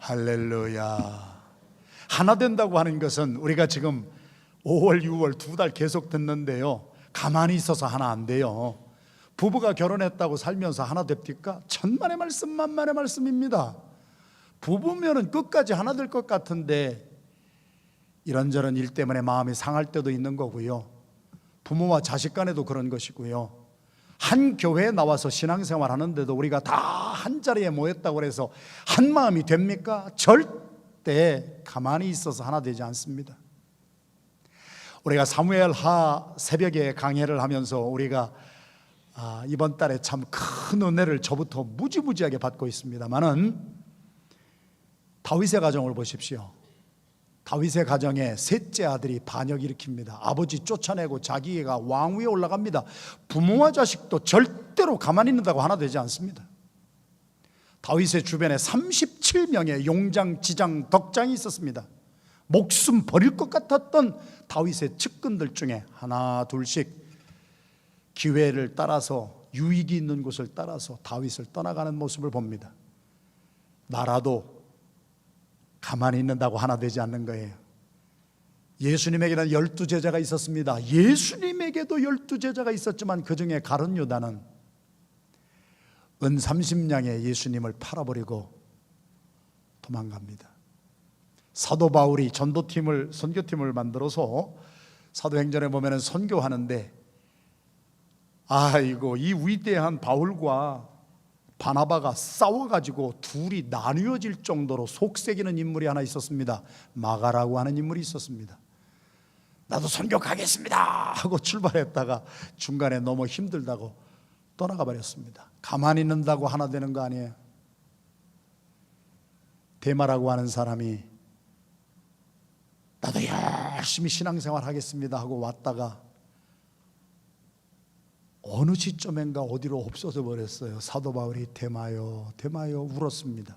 할렐루야. 하나 된다고 하는 것은 우리가 지금 5월, 6월 2달 계속 듣는데요, 가만히 있어서 하나 안 돼요. 부부가 결혼했다고 살면서 하나 됩니까? 천만의 말씀 만만의 말씀입니다. 부부면은 끝까지 하나 될 것 같은데 이런저런 일 때문에 마음이 상할 때도 있는 거고요, 부모와 자식 간에도 그런 것이고요, 한 교회에 나와서 신앙생활 하는데도 우리가 다 한 자리에 모였다고 해서 한 마음이 됩니까? 절대 가만히 있어서 하나 되지 않습니다. 우리가 사무엘하 새벽에 강해를 하면서 우리가 이번 달에 참 큰 은혜를 저부터 무지무지하게 받고 있습니다만은, 다윗의 가정을 보십시오. 다윗의 가정에 셋째 아들이 반역 일으킵니다. 아버지 쫓아내고 자기가 왕위에 올라갑니다. 부모와 자식도 절대로 가만히 있는다고 하나 되지 않습니다. 다윗의 주변에 37명의 용장, 지장, 덕장이 있었습니다. 목숨 버릴 것 같았던 다윗의 측근들 중에 하나 둘씩 기회를 따라서, 유익이 있는 곳을 따라서 다윗을 떠나가는 모습을 봅니다. 나라도 가만히 있는다고 하나 되지 않는 거예요. 예수님에게는 12제자가 있었습니다. 예수님에게도 12제자가 있었지만 그 중에 가룟 유다는 은 30냥에 예수님을 팔아버리고 도망갑니다. 사도 바울이 선교팀을 만들어서 사도행전에 보면 선교하는데, 아이고, 이 위대한 바울과 바나바가 싸워가지고 둘이 나뉘어질 정도로 속색이는 인물이 하나 있었습니다. 마가라고 하는 인물이 있었습니다. 나도 선교 가겠습니다 하고 출발했다가 중간에 너무 힘들다고 떠나가 버렸습니다. 가만히 있는다고 하나 되는 거 아니에요. 데마라고 하는 사람이 나도 열심히 신앙생활 하겠습니다 하고 왔다가 어느 시점인가 어디로 없어져 버렸어요. 사도 바울이 데마여 데마여 울었습니다.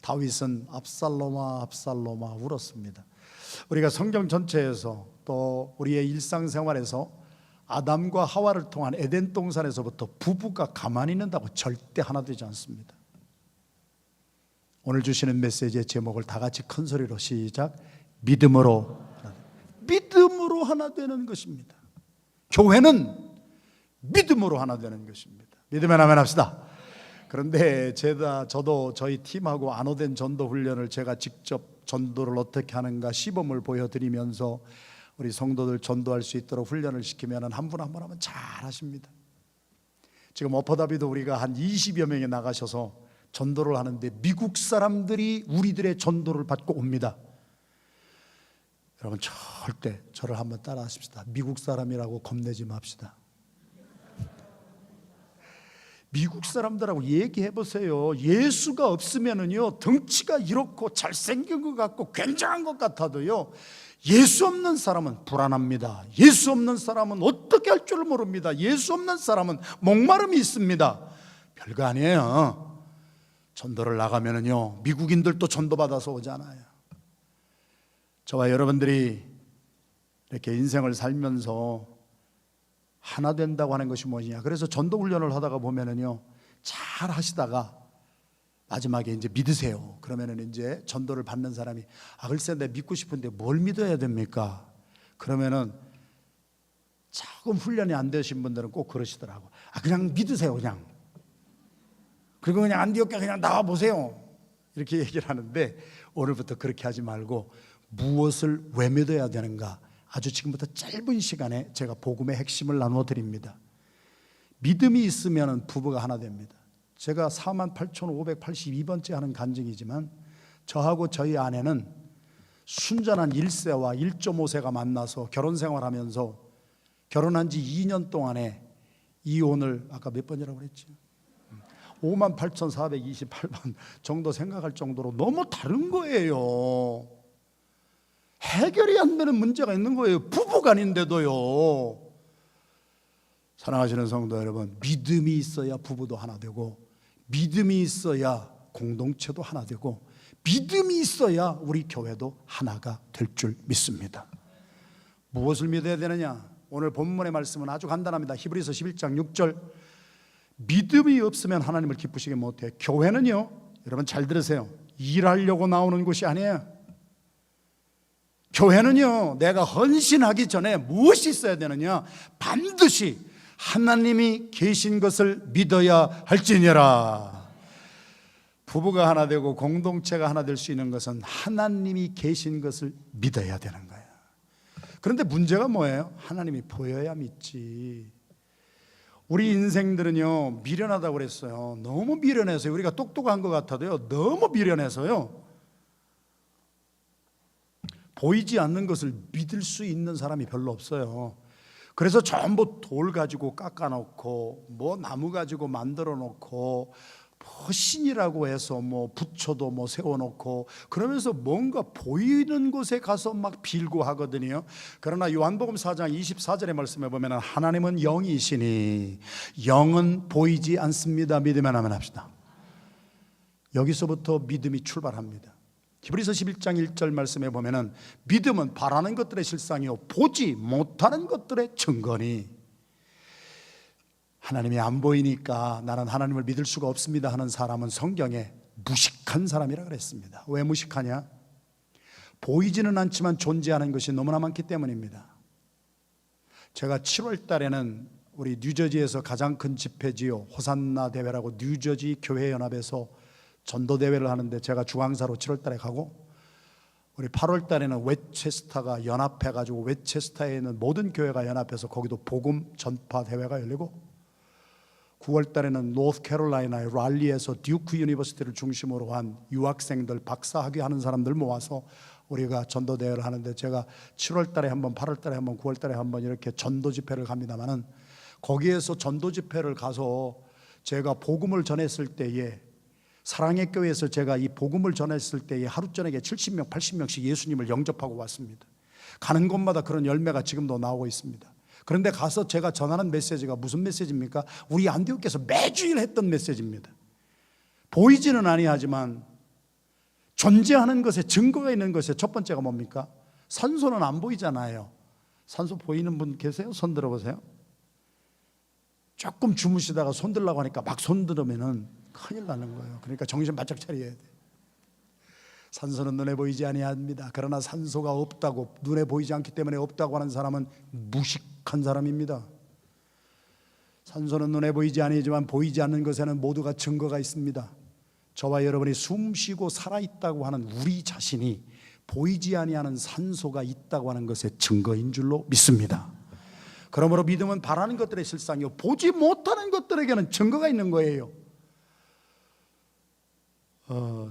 다윗은 압살롬아 압살롬아 울었습니다. 우리가 성경 전체에서 또 우리의 일상생활에서 아담과 하와를 통한 에덴 동산에서부터 부부가 가만히 있는다고 절대 하나 되지 않습니다. 오늘 주시는 메시지의 제목을 다 같이 큰 소리로 시작. 믿음으로 하나 되는 것입니다. 교회는 믿음으로 하나 되는 것입니다. 믿으면 아멘 합시다. 그런데 저도 저희 팀하고 안호된 전도 훈련을 제가 직접 전도를 어떻게 하는가 시범을 보여드리면서 우리 성도들 전도할 수 있도록 훈련을 시키면 한 분 한 분 하면 잘 하십니다. 지금 어퍼다비도 우리가 한 20여 명이 나가셔서 전도를 하는데 미국 사람들이 우리들의 전도를 받고 옵니다. 여러분 절대 저를 한번 따라 하십시다. 미국 사람이라고 겁내지 맙시다. 미국 사람들하고 얘기해 보세요. 예수가 없으면은요, 덩치가 이렇고 잘생긴 것 같고 굉장한 것 같아도요, 예수 없는 사람은 불안합니다. 예수 없는 사람은 어떻게 할 줄 모릅니다. 예수 없는 사람은 목마름이 있습니다. 별거 아니에요. 전도를 나가면은요, 미국인들도 전도받아서 오잖아요. 저와 여러분들이 이렇게 인생을 살면서 하나 된다고 하는 것이 무엇이냐. 그래서 전도 훈련을 하다가 보면은요, 잘 하시다가 마지막에 이제 믿으세요. 그러면은 이제 전도를 받는 사람이 글쎄 내가 믿고 싶은데 뭘 믿어야 됩니까? 그러면은 조금 훈련이 안 되신 분들은 꼭 그러시더라고. 그냥 믿으세요. 그냥. 그리고 그냥 안디옥에 그냥 나와 보세요. 이렇게 얘기를 하는데, 오늘부터 그렇게 하지 말고 무엇을 왜 믿어야 되는가, 아주 지금부터 짧은 시간에 제가 복음의 핵심을 나누어 드립니다. 믿음이 있으면 부부가 하나 됩니다. 제가 48,582번째 하는 간증이지만, 저하고 저희 아내는 순전한 1세와 1.5세가 만나서 결혼생활하면서 결혼한 지 2년 동안에 이혼을 아까 몇 번이라고 그랬지? 58,428번 정도 생각할 정도로 너무 다른 거예요. 해결이 안 되는 문제가 있는 거예요. 부부간인데도요. 사랑하시는 성도 여러분, 믿음이 있어야 부부도 하나 되고, 믿음이 있어야 공동체도 하나 되고, 믿음이 있어야 우리 교회도 하나가 될 줄 믿습니다. 무엇을 믿어야 되느냐? 오늘 본문의 말씀은 아주 간단합니다. 히브리서 11장 6절. 믿음이 없으면 하나님을 기쁘시게 못해. 교회는요, 여러분 잘 들으세요, 일하려고 나오는 곳이 아니에요. 교회는요, 내가 헌신하기 전에 무엇이 있어야 되느냐? 반드시 하나님이 계신 것을 믿어야 할지니라. 부부가 하나 되고 공동체가 하나 될 수 있는 것은 하나님이 계신 것을 믿어야 되는 거예요. 그런데 문제가 뭐예요? 하나님이 보여야 믿지. 우리 인생들은요, 미련하다고 그랬어요. 너무 미련해서요. 우리가 똑똑한 것 같아도요, 너무 미련해서요, 보이지 않는 것을 믿을 수 있는 사람이 별로 없어요. 그래서 전부 돌 가지고 깎아놓고 뭐 나무 가지고 만들어 놓고 뭐 신이라고 해서 뭐 부처도 뭐 세워놓고 그러면서 뭔가 보이는 곳에 가서 막 빌고 하거든요. 그러나 요한복음 4장 24절의 말씀에 보면 하나님은 영이시니 영은 보이지 않습니다. 믿으면 아멘 합시다. 여기서부터 믿음이 출발합니다. 히브리서 11장 1절 말씀에 보면은 믿음은 바라는 것들의 실상이요 보지 못하는 것들의 증거니. 하나님이 안 보이니까 나는 하나님을 믿을 수가 없습니다 하는 사람은 성경에 무식한 사람이라 그랬습니다. 왜 무식하냐? 보이지는 않지만 존재하는 것이 너무나 많기 때문입니다. 제가 7월 달에는 우리 뉴저지에서 가장 큰 집회지요, 호산나 대회라고 뉴저지 교회연합에서 전도대회를 하는데 제가 주강사로 7월 달에 가고, 우리 8월 달에는 웨체스터가 연합해가지고 웨체스터에 있는 모든 교회가 연합해서 거기도 복음 전파 대회가 열리고, 9월 달에는 노스캐롤라이나의 랄리에서 듀크 유니버시티를 중심으로 한 유학생들, 박사학위 하는 사람들 모아서 우리가 전도대회를 하는데, 제가 7월 달에 한 번, 8월 달에 한 번, 9월 달에 한 번 이렇게 전도 집회를 갑니다만은, 거기에서 전도 집회를 가서 제가 복음을 전했을 때에, 사랑의 교회에서 제가 이 복음을 전했을 때에 하루 저녁에 70명, 80명씩 예수님을 영접하고 왔습니다. 가는 곳마다 그런 열매가 지금도 나오고 있습니다. 그런데 가서 제가 전하는 메시지가 무슨 메시지입니까? 우리 안디옥께서 매주일 했던 메시지입니다. 보이지는 아니하지만 존재하는 것에 증거가 있는 것에 첫 번째가 뭡니까? 산소는 안 보이잖아요. 산소 보이는 분 계세요? 손 들어보세요. 조금 주무시다가 손 들라고 하니까 막 손 들으면은 큰일 나는 거예요. 그러니까 정신 바짝 차려야 돼. 산소는 눈에 보이지 아니합니다. 그러나 산소가 없다고, 눈에 보이지 않기 때문에 없다고 하는 사람은 무식한 사람입니다. 산소는 눈에 보이지 아니지만 보이지 않는 것에는 모두가 증거가 있습니다. 저와 여러분이 숨쉬고 살아있다고 하는 우리 자신이 보이지 아니하는 산소가 있다고 하는 것의 증거인 줄로 믿습니다. 그러므로 믿음은 바라는 것들의 실상이요 보지 못하는 것들에게는 증거가 있는 거예요.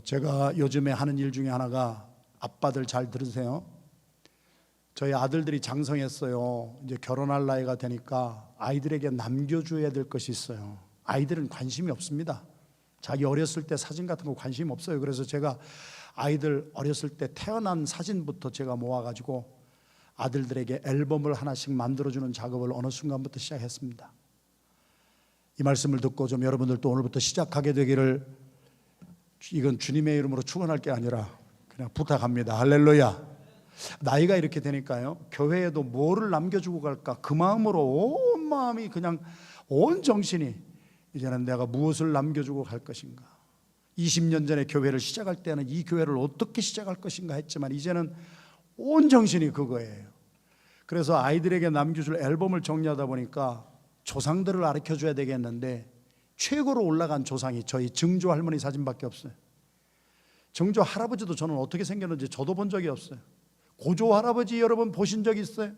제가 요즘에 하는 일 중에 하나가, 아빠들 잘 들으세요. 저희 아들들이 장성했어요. 이제 결혼할 나이가 되니까 아이들에게 남겨줘야 될 것이 있어요. 아이들은 관심이 없습니다. 자기 어렸을 때 사진 같은 거 관심 없어요. 그래서 제가 아이들 어렸을 때 태어난 사진부터 제가 모아가지고 아들들에게 앨범을 하나씩 만들어주는 작업을 어느 순간부터 시작했습니다. 이 말씀을 듣고 좀 여러분들도 오늘부터 시작하게 되기를, 이건 주님의 이름으로 축원할 게 아니라 그냥 부탁합니다. 할렐루야. 나이가 이렇게 되니까요, 교회에도 뭐를 남겨주고 갈까 그 마음으로 온 마음이, 그냥 온 정신이 이제는 내가 무엇을 남겨주고 갈 것인가. 20년 전에 교회를 시작할 때는 이 교회를 어떻게 시작할 것인가 했지만 이제는 온 정신이 그거예요. 그래서 아이들에게 남겨줄 앨범을 정리하다 보니까 조상들을 가르쳐줘야 되겠는데, 최고로 올라간 조상이 저희 증조 할머니 사진밖에 없어요. 증조 할아버지도 저는 어떻게 생겼는지 저도 본 적이 없어요. 고조 할아버지 여러분 보신 적 있어요?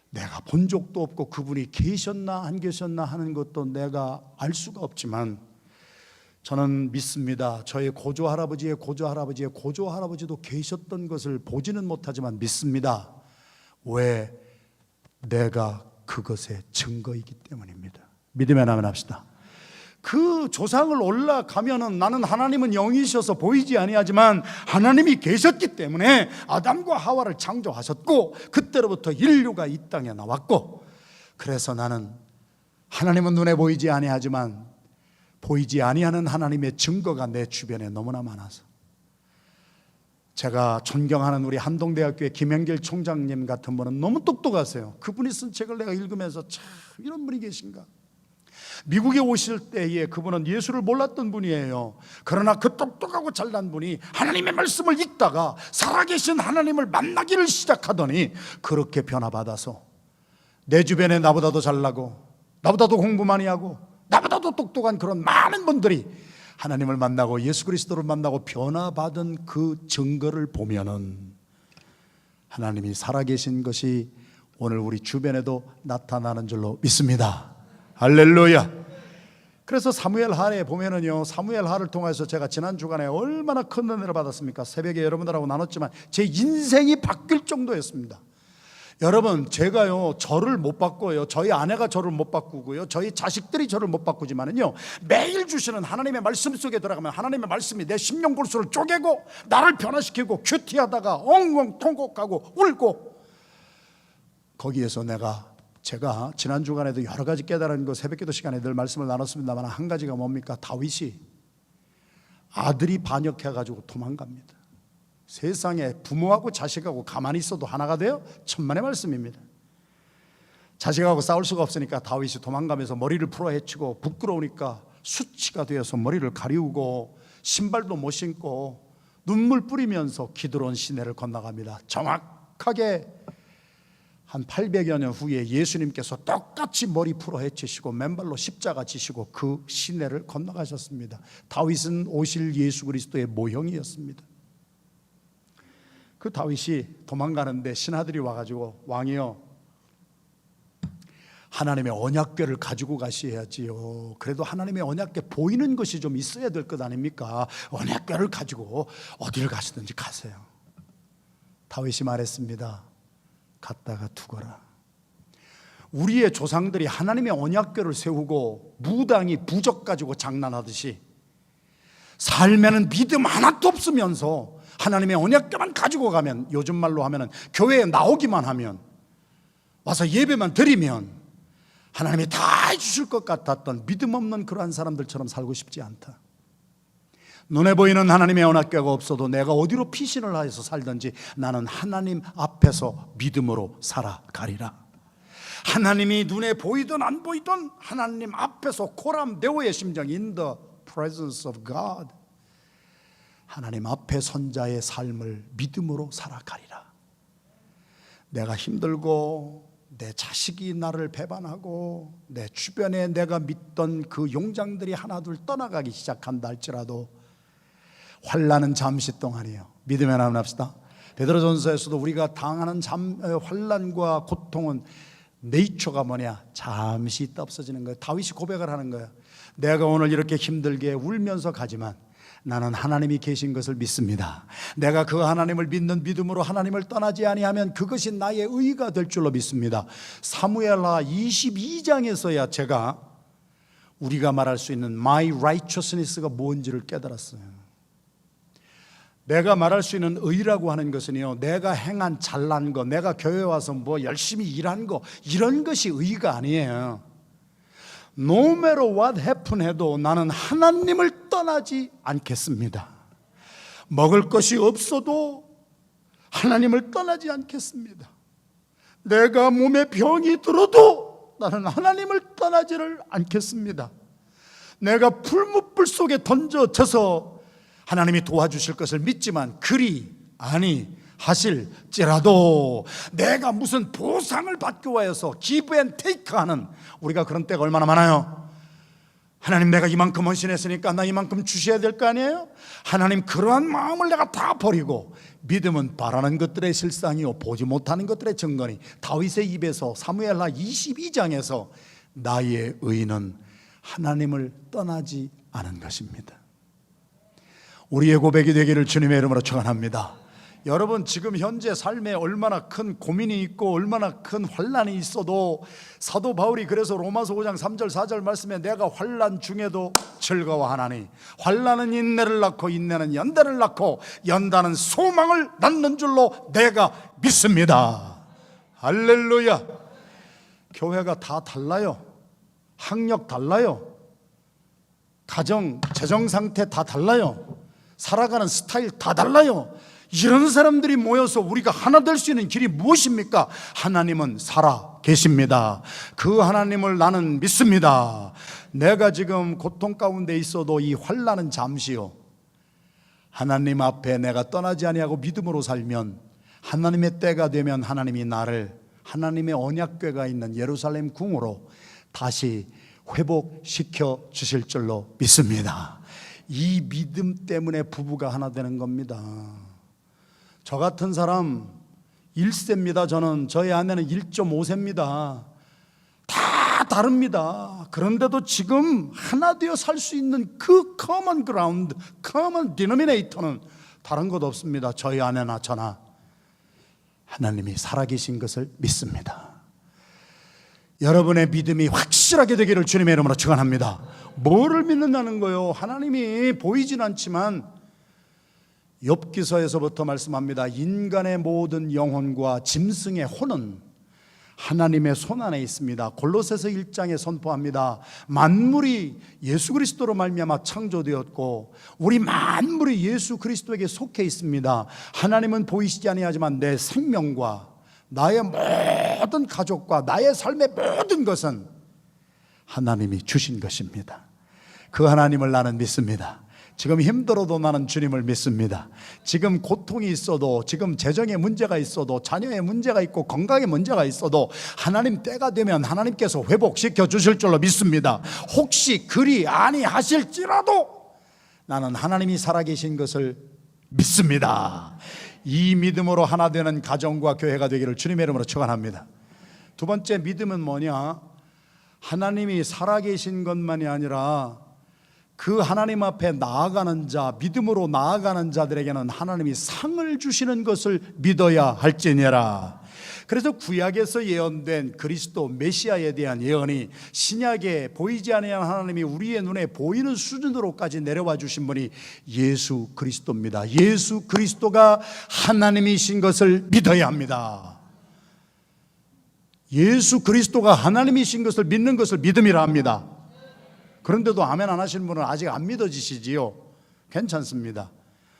내가 본 적도 없고 그분이 계셨나 안 계셨나 하는 것도 내가 알 수가 없지만 저는 믿습니다. 저의 고조 할아버지의 고조 할아버지의 고조 할아버지도 계셨던 것을 보지는 못하지만 믿습니다. 왜? 내가 그것의 증거이기 때문입니다. 믿으면 아멘 합시다. 그 조상을 올라가면은, 나는 하나님은 영이셔서 보이지 아니하지만 하나님이 계셨기 때문에 아담과 하와를 창조하셨고 그때로부터 인류가 이 땅에 나왔고, 그래서 나는 하나님은 눈에 보이지 아니하지만 보이지 아니하는 하나님의 증거가 내 주변에 너무나 많아서, 제가 존경하는 우리 한동대학교의 김영길 총장님 같은 분은 너무 똑똑하세요. 그분이 쓴 책을 내가 읽으면서 참 이런 분이 계신가. 미국에 오실 때에 그분은 예수를 몰랐던 분이에요. 그러나 그 똑똑하고 잘난 분이 하나님의 말씀을 읽다가 살아계신 하나님을 만나기를 시작하더니 그렇게 변화받아서 내 주변에 나보다도 잘나고 나보다도 공부 많이 하고 나보다도 똑똑한 그런 많은 분들이 하나님을 만나고 예수 그리스도를 만나고 변화받은 그 증거를 보면은 하나님이 살아계신 것이 오늘 우리 주변에도 나타나는 줄로 믿습니다. 할렐루야. 그래서 사무엘 하에 보면은요, 사무엘 하를 통해서 제가 지난 주간에 얼마나 큰 은혜를 받았습니까? 새벽에 여러분들하고 나눴지만 제 인생이 바뀔 정도였습니다. 여러분, 제가요 저를 못 바꿔요. 저희 아내가 저를 못 바꾸고요, 저희 자식들이 저를 못 바꾸지만은요, 매일 주시는 하나님의 말씀 속에 들어가면 하나님의 말씀이 내 심령 골수를 쪼개고 나를 변화시키고 큐티하다가 엉엉 통곡하고 울고, 거기에서 제가 지난 주간에도 여러 가지 깨달은 거 새벽기도 시간에 늘 말씀을 나눴습니다만, 한 가지가 뭡니까? 다윗이 아들이 반역해가지고 도망갑니다. 세상에 부모하고 자식하고 가만히 있어도 하나가 돼요? 천만의 말씀입니다. 자식하고 싸울 수가 없으니까 다윗이 도망가면서 머리를 풀어 헤치고, 부끄러우니까 수치가 되어서 머리를 가리우고 신발도 못 신고 눈물 뿌리면서 기드론 시내를 건너갑니다. 정확하게 한 800여 년 후에 예수님께서 똑같이 머리 풀어 헤치시고 맨발로 십자가 지시고 그 시내를 건너가셨습니다. 다윗은 오실 예수 그리스도의 모형이었습니다. 그 다윗이 도망가는데 신하들이 와가지고, 왕이요, 하나님의 언약궤를 가지고 가셔야지요. 그래도 하나님의 언약궤 보이는 것이 좀 있어야 될 것 아닙니까? 언약궤를 가지고 어디를 가시든지 가세요. 다윗이 말했습니다. 갔다가 두거라. 우리의 조상들이 하나님의 언약궤를 세우고 무당이 부적 가지고 장난하듯이 삶에는 믿음 하나도 없으면서 하나님의 언약궤만 가지고 가면, 요즘 말로 하면 교회에 나오기만 하면, 와서 예배만 드리면 하나님이 다 해주실 것 같았던 믿음 없는 그러한 사람들처럼 살고 싶지 않다. 눈에 보이는 하나님의 언약궤가 없어도 내가 어디로 피신을 하여서 살든지 나는 하나님 앞에서 믿음으로 살아가리라. 하나님이 눈에 보이든 안 보이든 하나님 앞에서 코람데오의 심정, in the presence of God, 하나님 앞에 선 자의 삶을 믿음으로 살아가리라. 내가 힘들고 내 자식이 나를 배반하고 내 주변에 내가 믿던 그 용장들이 하나둘 떠나가기 시작한다 할지라도 환난은 잠시 동안이에요. 믿음의 나무 합시다. 베드로전서에서도 우리가 당하는 환난과 고통은 네이처가 뭐냐? 잠시 있다 없어지는 거예요. 다윗이 고백을 하는 거예요. 내가 오늘 이렇게 힘들게 울면서 가지만 나는 하나님이 계신 것을 믿습니다. 내가 그 하나님을 믿는 믿음으로 하나님을 떠나지 아니하면 그것이 나의 의가 될 줄로 믿습니다. 사무엘하 22장에서야 제가 우리가 말할 수 있는 My righteousness가 뭔지를 깨달았어요. 내가 말할 수 있는 의라고 하는 것은요, 내가 행한 잘난 거, 내가 교회 와서 뭐 열심히 일한 거, 이런 것이 의가 아니에요. No matter what happen 해도 나는 하나님을 떠나지 않겠습니다. 먹을 것이 없어도 하나님을 떠나지 않겠습니다. 내가 몸에 병이 들어도 나는 하나님을 떠나지를 않겠습니다. 내가 풀무불 속에 던져져서 하나님이 도와주실 것을 믿지만 그리 아니 하실지라도 내가 무슨 보상을 받기 위해서 give and take 하는, 우리가 그런 때가 얼마나 많아요. 하나님, 내가 이만큼 헌신했으니까 나 이만큼 주셔야 될 거 아니에요? 하나님, 그러한 마음을 내가 다 버리고, 믿음은 바라는 것들의 실상이요 보지 못하는 것들의 증거니, 다윗의 입에서 사무엘하 22장에서 나의 의는 하나님을 떠나지 않은 것입니다. 우리의 고백이 되기를 주님의 이름으로 축원합니다. 여러분, 지금 현재 삶에 얼마나 큰 고민이 있고 얼마나 큰 환난이 있어도 사도 바울이 그래서 로마서 5장 3절 4절 말씀에 내가 환난 중에도 즐거워하나니 환난은 인내를 낳고 인내는 연단을 낳고 연단은 소망을 낳는 줄로 내가 믿습니다. 할렐루야. 교회가 다 달라요. 학력 달라요. 가정, 재정 상태 다 달라요. 살아가는 스타일 다 달라요. 이런 사람들이 모여서 우리가 하나 될 수 있는 길이 무엇입니까? 하나님은 살아 계십니다. 그 하나님을 나는 믿습니다. 내가 지금 고통 가운데 있어도 이 환난은 잠시요, 하나님 앞에 내가 떠나지 아니하고 믿음으로 살면 하나님의 때가 되면 하나님이 나를 하나님의 언약궤가 있는 예루살렘 궁으로 다시 회복시켜 주실 줄로 믿습니다. 이 믿음 때문에 부부가 하나 되는 겁니다. 저 같은 사람 1세입니다. 저희 아내는 1.5세입니다. 다 다릅니다. 그런데도 지금 하나 되어 살 수 있는 그 common ground, common denominator는 다른 것 없습니다. 저희 아내나 저나 하나님이 살아계신 것을 믿습니다. 여러분의 믿음이 확실하게 되기를 주님의 이름으로 축원합니다. 뭐를 믿는다는 거요? 하나님이 보이진 않지만 욥기서에서부터 말씀합니다. 인간의 모든 영혼과 짐승의 혼은 하나님의 손 안에 있습니다. 골로새서 1장에 선포합니다. 만물이 예수 그리스도로 말미암아 창조되었고 우리 만물이 예수 그리스도에게 속해 있습니다. 하나님은 보이시지 아니하지만 내 생명과 나의 모든 가족과 나의 삶의 모든 것은 하나님이 주신 것입니다. 그 하나님을 나는 믿습니다. 지금 힘들어도 나는 주님을 믿습니다. 지금 고통이 있어도, 지금 재정에 문제가 있어도, 자녀의 문제가 있고 건강에 문제가 있어도 하나님 때가 되면 하나님께서 회복시켜 주실 줄로 믿습니다. 혹시 그리 아니하실지라도 나는 하나님이 살아계신 것을 믿습니다. 이 믿음으로 하나 되는 가정과 교회가 되기를 주님의 이름으로 축원합니다. 두 번째 믿음은 뭐냐? 하나님이 살아계신 것만이 아니라 그 하나님 앞에 나아가는 자, 믿음으로 나아가는 자들에게는 하나님이 상을 주시는 것을 믿어야 할지니라. 그래서 구약에서 예언된 그리스도 메시아에 대한 예언이 신약에 보이지 아니한 하나님이 우리의 눈에 보이는 수준으로까지 내려와 주신 분이 예수 그리스도입니다. 예수 그리스도가 하나님이신 것을 믿어야 합니다. 예수 그리스도가 하나님이신 것을 믿는 것을 믿음이라 합니다. 그런데도 아멘 안 하시는 분은 아직 안 믿어지시지요? 괜찮습니다.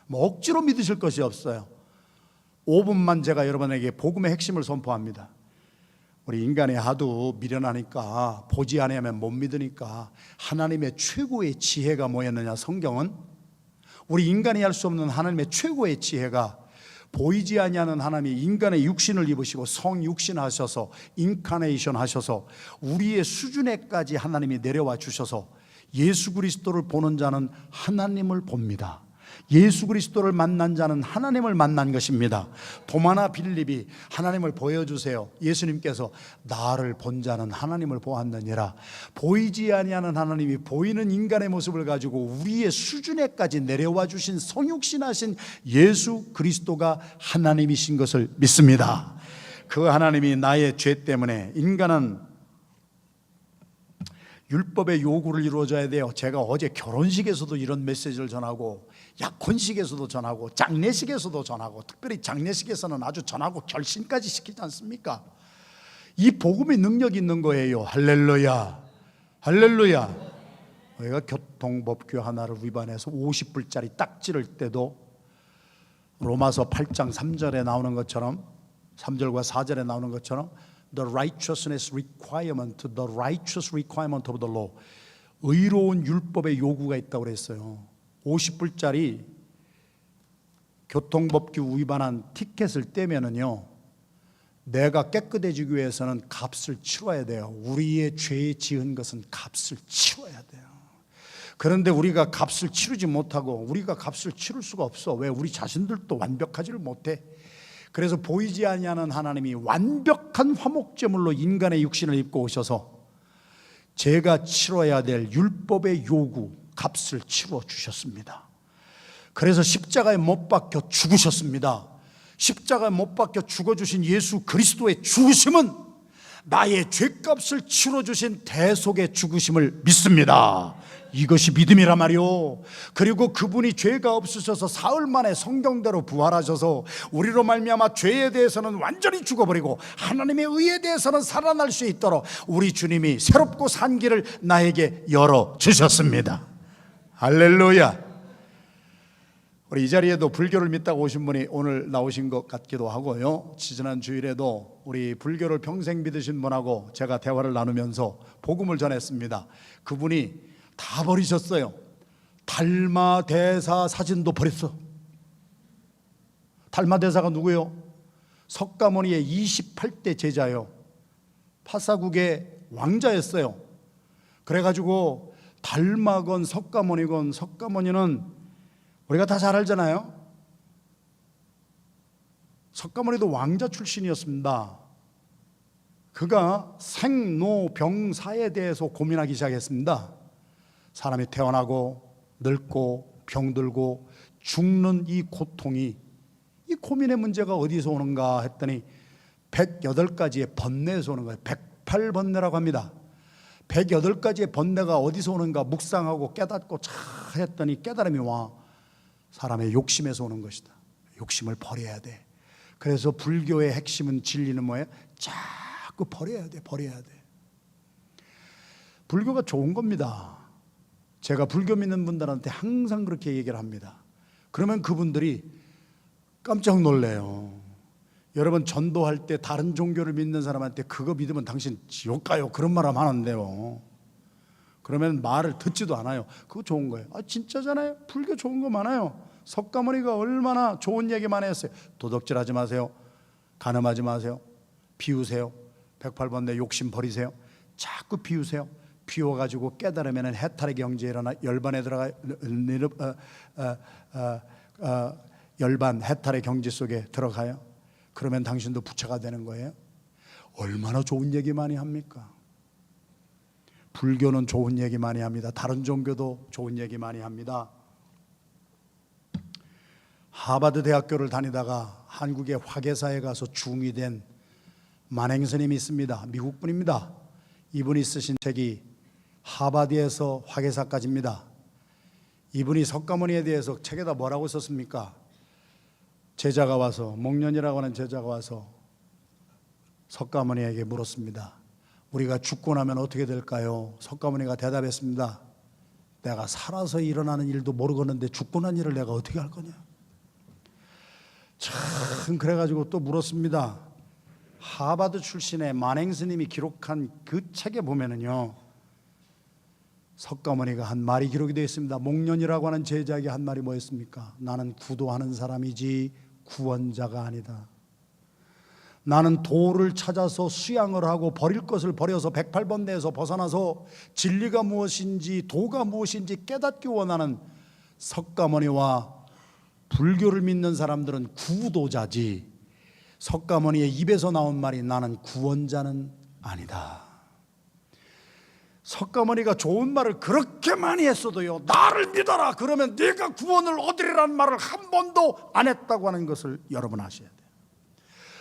뭐 억지로 믿으실 것이 없어요. 5분만 제가 여러분에게 복음의 핵심을 선포합니다. 우리 인간이 하도 미련하니까, 보지 않으면 못 믿으니까 하나님의 최고의 지혜가 뭐였느냐? 성경은 우리 인간이 할 수 없는 하나님의 최고의 지혜가 보이지 아니하는 하나님이 인간의 육신을 입으시고 성육신 하셔서 인카네이션 하셔서 우리의 수준에까지 하나님이 내려와 주셔서 예수 그리스도를 보는 자는 하나님을 봅니다. 예수 그리스도를 만난 자는 하나님을 만난 것입니다. 도마나 빌립이 하나님을 보여주세요. 예수님께서 나를 본 자는 하나님을 보았느니라. 보이지 아니하는 하나님이 보이는 인간의 모습을 가지고 우리의 수준에까지 내려와 주신 성육신하신 예수 그리스도가 하나님이신 것을 믿습니다. 그 하나님이 나의 죄 때문에 인간은 율법의 요구를 이루어져야 돼요. 제가 어제 결혼식에서도 이런 메시지를 전하고 약혼식에서도 전하고 장례식에서도 전하고 특별히 장례식에서는 아주 전하고 결신까지 시키지 않습니까? 이 복음이 능력 있는 거예요. 할렐루야, 할렐루야. 우리가 교통법규 하나를 위반해서 50불짜리 딱 찌를 때도 로마서 8장 3절에 나오는 것처럼 3절과 4절에 나오는 것처럼 The righteousness requirement, the righteous requirement of the law, 의로운 율법의 요구가 있다고 그랬어요. 50불짜리 교통법규 위반한 티켓을 떼면은요, 내가 깨끗해지기 위해서는 값을 치러야 돼요. 우리의 죄에 지은 것은 값을 치러야 돼요. 그런데 우리가 값을 치르지 못하고 우리가 값을 치를 수가 없어. 왜? 우리 자신들도 완벽하지를 못해. 그래서 보이지 아니하는 하나님이 완벽한 화목제물로 인간의 육신을 입고 오셔서 제가 치러야 될 율법의 요구, 값을 치러 주셨습니다. 그래서 십자가에 못 박혀 죽으셨습니다. 십자가에 못 박혀 죽어주신 예수 그리스도의 죽으심은 나의 죄값을 치러주신 대속의 죽으심을 믿습니다. 이것이 믿음이란 말이요. 그리고 그분이 죄가 없으셔서 사흘 만에 성경대로 부활하셔서 우리로 말미암아 죄에 대해서는 완전히 죽어버리고 하나님의 의에 대해서는 살아날 수 있도록 우리 주님이 새롭고 산 길을 나에게 열어주셨습니다. 할렐루야. 우리 이 자리에도 불교를 믿다고 오신 분이 오늘 나오신 것 같기도 하고요. 지난 주일에도 우리 불교를 평생 믿으신 분하고 제가 대화를 나누면서 복음을 전했습니다. 그분이 다 버리셨어요. 달마대사 사진도 버렸어. 달마대사가 누구예요? 석가모니의 28대 제자요. 파사국의 왕자였어요. 그래가지고 달마건 석가모니건, 석가모니는 우리가 다 잘 알잖아요. 석가모니도 왕자 출신이었습니다. 그가 생로병사에 대해서 고민하기 시작했습니다. 사람이 태어나고 늙고 병들고 죽는 이 고통이, 이 고민의 문제가 어디서 오는가 했더니 108가지의 번뇌에서 오는 거예요. 108번뇌라고 합니다. 108가지의 번뇌가 어디서 오는가 묵상하고 깨닫고 차 했더니 깨달음이 와. 사람의 욕심에서 오는 것이다. 욕심을 버려야 돼. 그래서 불교의 핵심은, 진리는 뭐예요? 자꾸 버려야 돼. 버려야 돼. 불교가 좋은 겁니다. 제가 불교 믿는 분들한테 항상 그렇게 얘기를 합니다. 그러면 그분들이 깜짝 놀래요. 여러분, 전도할 때 다른 종교를 믿는 사람한테 그거 믿으면 당신 지옥 가요, 그런 말 하면 하는데요. 그러면 말을 듣지도 않아요. 그거 좋은 거예요. 아, 진짜잖아요. 불교 좋은 거 많아요. 석가모니가 얼마나 좋은 얘기 많이 했어요. 도덕질하지 마세요. 간음하지 마세요. 비우세요. 108번뇌 욕심 버리세요. 자꾸 비우세요. 비워가지고 깨달으면 해탈의 경지에 일어나 열반에 들어가, 열반 해탈의 경지 속에 들어가요. 그러면 당신도 부처가 되는 거예요. 얼마나 좋은 얘기 많이 합니까? 불교는 좋은 얘기 많이 합니다. 다른 종교도 좋은 얘기 많이 합니다. 하버드 대학교를 다니다가 한국의 화계사에 가서 중이 된 만행스님이 있습니다. 미국 분입니다. 이분이 쓰신 책이 하버드에서 화계사까지입니다. 이분이 석가모니에 대해서 책에다 뭐라고 썼습니까? 제자가 와서, 목련이라고 하는 제자가 와서 석가모니에게 물었습니다. 우리가 죽고 나면 어떻게 될까요? 석가모니가 대답했습니다. 내가 살아서 일어나는 일도 모르겠는데 죽고 난 일을 내가 어떻게 할 거냐? 참, 그래가지고 또 물었습니다. 하버드 출신의 만행스님이 기록한 그 책에 보면은요, 석가모니가 한 말이 기록이 되어 있습니다. 목련이라고 하는 제자에게 한 말이 뭐였습니까? 나는 구도하는 사람이지 구원자가 아니다. 나는 도를 찾아서 수양을 하고 버릴 것을 버려서 108번뇌에서 벗어나서 진리가 무엇인지 도가 무엇인지 깨닫기 원하는 석가모니와 불교를 믿는 사람들은 구도자지, 석가모니의 입에서 나온 말이 나는 구원자는 아니다. 석가모니가 좋은 말을 그렇게 많이 했어도요, 나를 믿어라 그러면 네가 구원을 얻으리라는 말을 한 번도 안 했다고 하는 것을 여러분 아셔야 돼요.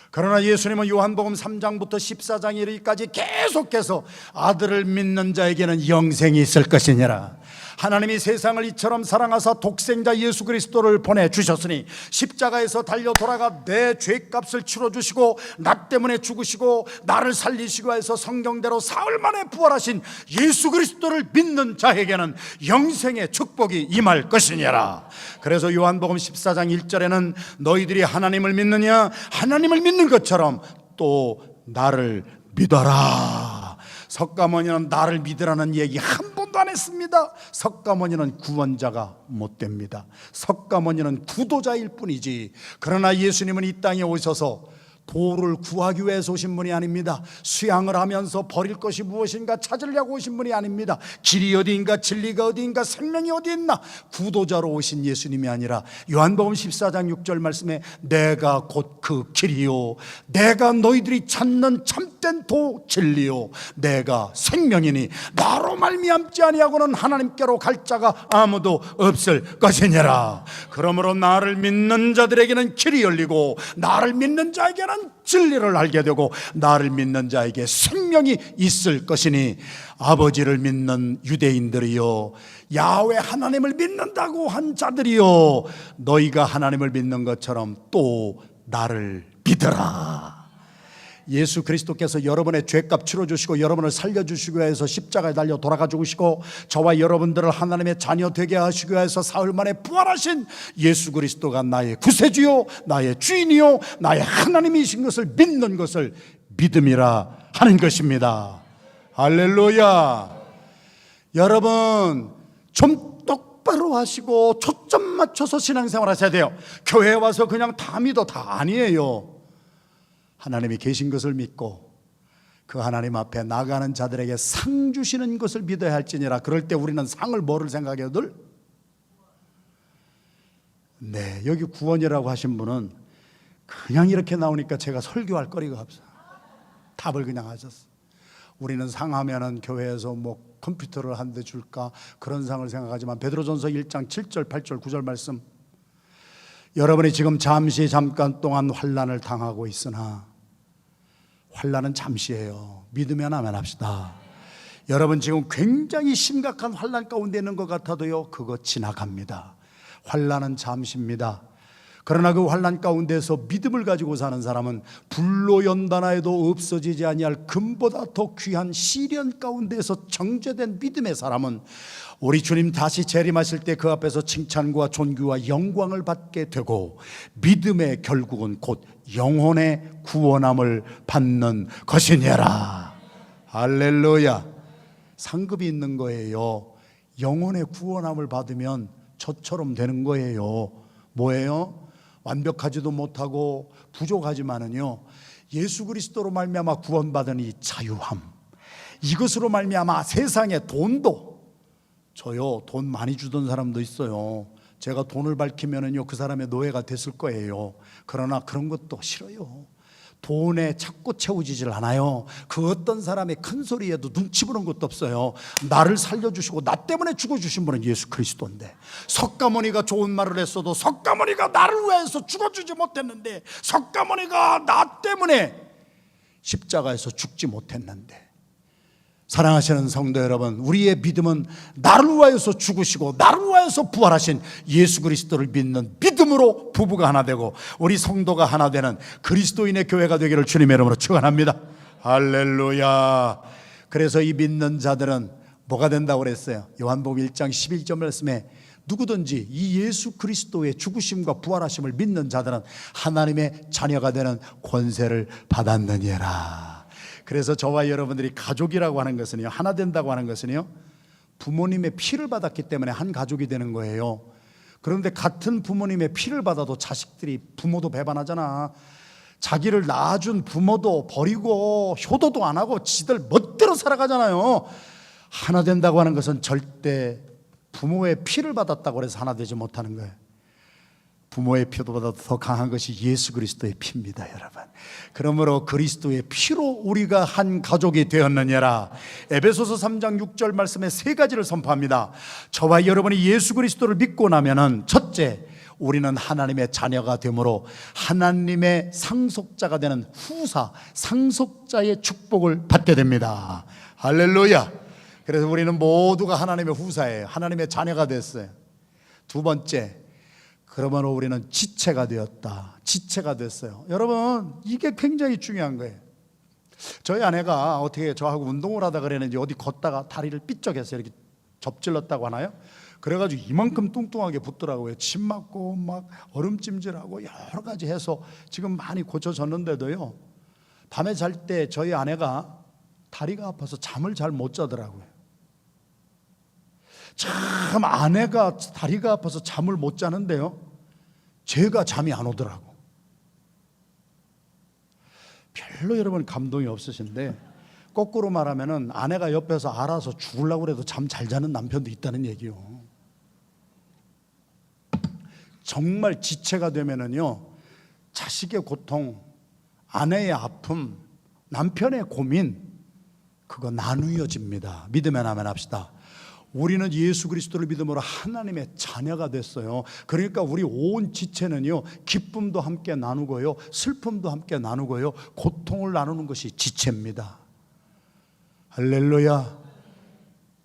그러나 예수님은 요한복음 3장부터 14장 이르기까지 계속해서 아들을 믿는 자에게는 영생이 있을 것이니라. 하나님이 세상을 이처럼 사랑하사 독생자 예수 그리스도를 보내주셨으니 십자가에서 달려 돌아가 내 죄값을 치러주시고 나 때문에 죽으시고 나를 살리시고 해서 성경대로 사흘 만에 부활하신 예수 그리스도를 믿는 자에게는 영생의 축복이 임할 것이니라. 그래서 요한복음 14장 1절에는 너희들이 하나님을 믿느냐? 하나님을 믿는 것처럼 또 나를 믿어라. 석가모니는 나를 믿으라는 얘기 한 번도 안 했습니다. 석가모니는 구원자가 못 됩니다. 석가모니는 구도자일 뿐이지. 그러나 예수님은 이 땅에 오셔서 도를 구하기 위해서 오신 분이 아닙니다. 수양을 하면서 버릴 것이 무엇인가 찾으려고 오신 분이 아닙니다. 길이 어디인가, 진리가 어디인가, 생명이 어디 있나 구도자로 오신 예수님이 아니라 요한복음 14장 6절 말씀에 내가 곧 그 길이요 내가 너희들이 찾는 참된 도 진리요 내가 생명이니 나로 말미암지 아니하고는 하나님께로 갈 자가 아무도 없을 것이니라. 그러므로 나를 믿는 자들에게는 길이 열리고 나를 믿는 자에게는 진리를 알게 되고 나를 믿는 자에게 생명이 있을 것이니 아버지를 믿는 유대인들이요 야훼 하나님을 믿는다고 한 자들이요 너희가 하나님을 믿는 것처럼 또 나를 믿으라. 예수 그리스도께서 여러분의 죄값 치러주시고 여러분을 살려주시기 위해서 십자가에 달려 돌아가 죽으시고 저와 여러분들을 하나님의 자녀 되게 하시기 위해서 사흘 만에 부활하신 예수 그리스도가 나의 구세주요 나의 주인이요 나의 하나님이신 것을 믿는 것을 믿음이라 하는 것입니다. 할렐루야. 여러분 좀 똑바로 하시고 초점 맞춰서 신앙생활 하셔야 돼요. 교회에 와서 그냥 다 믿어, 다 아니에요. 하나님이 계신 것을 믿고 그 하나님 앞에 나가는 자들에게 상 주시는 것을 믿어야 할지니라. 그럴 때 우리는 상을 뭐를 생각해요? 늘? 네, 여기 구원이라고 하신 분은 그냥 이렇게 나오니까 제가 설교할 거리가 없어요. 답을 그냥 하셨어요. 우리는 상하면은 교회에서 뭐 컴퓨터를 한 대 줄까 그런 상을 생각하지만 베드로전서 1장 7절 8절 9절 말씀, 여러분이 지금 잠깐 동안 환난을 당하고 있으나 환난은 잠시예요. 믿으면 아멘 합시다. 여러분 지금 굉장히 심각한 환난 가운데 있는 것 같아도요, 그거 지나갑니다. 환난은 잠시입니다. 그러나 그 환난 가운데서 믿음을 가지고 사는 사람은 불로 연단하여도 없어지지 아니할 금보다 더 귀한 시련 가운데서 정죄된 믿음의 사람은 우리 주님 다시 재림하실 때 그 앞에서 칭찬과 존귀와 영광을 받게 되고 믿음의 결국은 곧 영혼의 구원함을 받는 것이니라. 할렐루야. 상급이 있는 거예요. 영혼의 구원함을 받으면 저처럼 되는 거예요. 뭐예요? 완벽하지도 못하고 부족하지만은요, 예수 그리스도로 말미암아 구원받은 이 자유함, 이것으로 말미암아 세상의 돈도, 저요 돈 많이 주던 사람도 있어요. 제가 돈을 밝히면은요 그 사람의 노예가 됐을 거예요. 그러나 그런 것도 싫어요. 돈에 자꾸 채워지질 않아요. 그 어떤 사람의 큰 소리에도 눈치 보는 것도 없어요. 나를 살려주시고 나 때문에 죽어주신 분은 예수 그리스도인데, 석가모니가 좋은 말을 했어도 석가모니가 나를 위해서 죽어주지 못했는데, 석가모니가 나 때문에 십자가에서 죽지 못했는데, 사랑하시는 성도 여러분, 우리의 믿음은 나를 위하여서 죽으시고 나를 위하여서 부활하신 예수 그리스도를 믿는 믿음으로 부부가 하나 되고 우리 성도가 하나 되는 그리스도인의 교회가 되기를 주님의 이름으로 축원합니다. 할렐루야. 그래서 이 믿는 자들은 뭐가 된다고 그랬어요? 요한복음 1장 11절 말씀에 누구든지 이 예수 그리스도의 죽으심과 부활하심을 믿는 자들은 하나님의 자녀가 되는 권세를 받았느니라. 그래서 저와 여러분들이 가족이라고 하는 것은요, 하나 된다고 하는 것은요, 부모님의 피를 받았기 때문에 한 가족이 되는 거예요. 그런데 같은 부모님의 피를 받아도 자식들이, 부모도 배반하잖아. 자기를 낳아준 부모도 버리고 효도도 안 하고 지들 멋대로 살아가잖아요. 하나 된다고 하는 것은 절대 부모의 피를 받았다고 해서 하나 되지 못하는 거예요. 부모의 피보다 더 강한 것이 예수 그리스도의 피입니다, 여러분. 그러므로 그리스도의 피로 우리가 한 가족이 되었느냐라. 에베소서 3장 6절 말씀에 세 가지를 선포합니다. 저와 여러분이 예수 그리스도를 믿고 나면은 첫째, 우리는 하나님의 자녀가 되므로 하나님의 상속자가 되는 후사, 상속자의 축복을 받게 됩니다. 할렐루야. 그래서 우리는 모두가 하나님의 후사예요. 하나님의 자녀가 됐어요. 두 번째, 그러므로 우리는 지체가 되었다. 지체가 됐어요. 여러분, 이게 굉장히 중요한 거예요. 저희 아내가 어떻게 저하고 운동을 하다 그랬는지 어디 걷다가 다리를 삐쩍해서 이렇게 접질렀다고 하나요? 그래가지고 이만큼 뚱뚱하게 붙더라고요. 침 맞고 막 얼음찜질하고 여러 가지 해서 지금 많이 고쳐졌는데도요, 밤에 잘 때 저희 아내가 다리가 아파서 잠을 잘 못 자더라고요. 참, 아내가 다리가 아파서 잠을 못 자는데요, 제가 잠이 안 오더라고. 별로 여러분 감동이 없으신데, 거꾸로 말하면은 아내가 옆에서 알아서 죽으려고 해도 잠 잘 자는 남편도 있다는 얘기요. 정말 지체가 되면은요, 자식의 고통, 아내의 아픔, 남편의 고민, 그거 나누어집니다. 믿으면 아멘 합시다. 우리는 예수 그리스도를 믿음으로 하나님의 자녀가 됐어요. 그러니까 우리 온 지체는요, 기쁨도 함께 나누고요, 슬픔도 함께 나누고요, 고통을 나누는 것이 지체입니다. 할렐루야.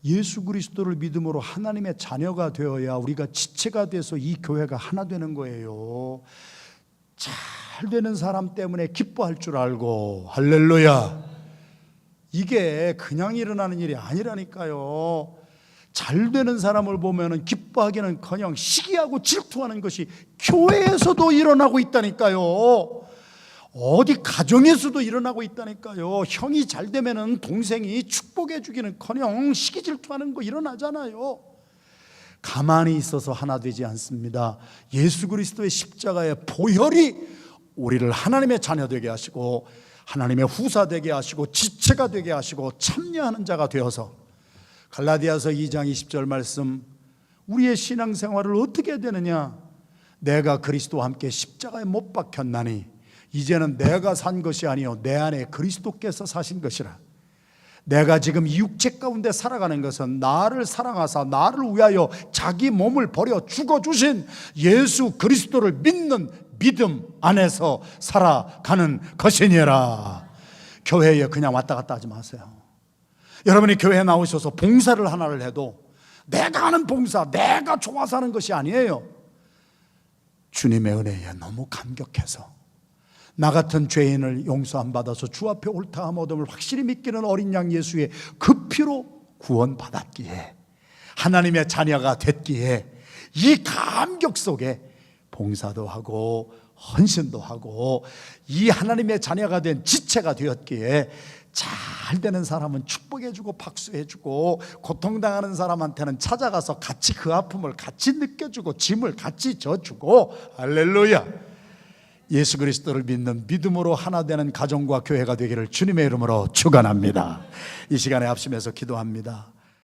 예수 그리스도를 믿음으로 하나님의 자녀가 되어야 우리가 지체가 돼서 이 교회가 하나 되는 거예요. 잘 잘 되는 사람 때문에 기뻐할 줄 알고, 할렐루야. 이게 그냥 일어나는 일이 아니라니까요. 잘 되는 사람을 보면 기뻐하기는커녕 시기하고 질투하는 것이 교회에서도 일어나고 있다니까요. 어디 가정에서도 일어나고 있다니까요. 형이 잘 되면 동생이 축복해 주기는커녕 시기 질투하는 거 일어나잖아요. 가만히 있어서 하나 되지 않습니다. 예수 그리스도의 십자가의 보혈이 우리를 하나님의 자녀 되게 하시고, 하나님의 후사 되게 하시고, 지체가 되게 하시고, 참여하는 자가 되어서, 갈라디아서 2장 20절 말씀, 우리의 신앙생활을 어떻게 해야 되느냐? 내가 그리스도와 함께 십자가에 못 박혔나니 이제는 내가 산 것이 아니요 내 안에 그리스도께서 사신 것이라. 내가 지금 이 육체 가운데 살아가는 것은 나를 사랑하사 나를 위하여 자기 몸을 버려 죽어주신 예수 그리스도를 믿는 믿음 안에서 살아가는 것이니라. 교회에 그냥 왔다 갔다 하지 마세요. 여러분이 교회에 나오셔서 봉사를 하나를 해도 내가 하는 봉사, 내가 좋아서 하는 것이 아니에요. 주님의 은혜에 너무 감격해서 나 같은 죄인을 용서 안 받아서 주 앞에 옳다함 얻음을 확실히 믿기는 어린 양 예수의 그 피로 구원받았기에, 하나님의 자녀가 됐기에, 이 감격 속에 봉사도 하고 헌신도 하고 이 하나님의 자녀가 된 지체가 되었기에, 잘 되는 사람은 축복해주고 박수해주고, 고통당하는 사람한테는 찾아가서 같이 그 아픔을 같이 느껴주고 짐을 같이 져주고, 할렐루야. 예수 그리스도를 믿는 믿음으로 하나 되는 가정과 교회가 되기를 주님의 이름으로 축원합니다. 이 시간에 합심해서 기도합니다.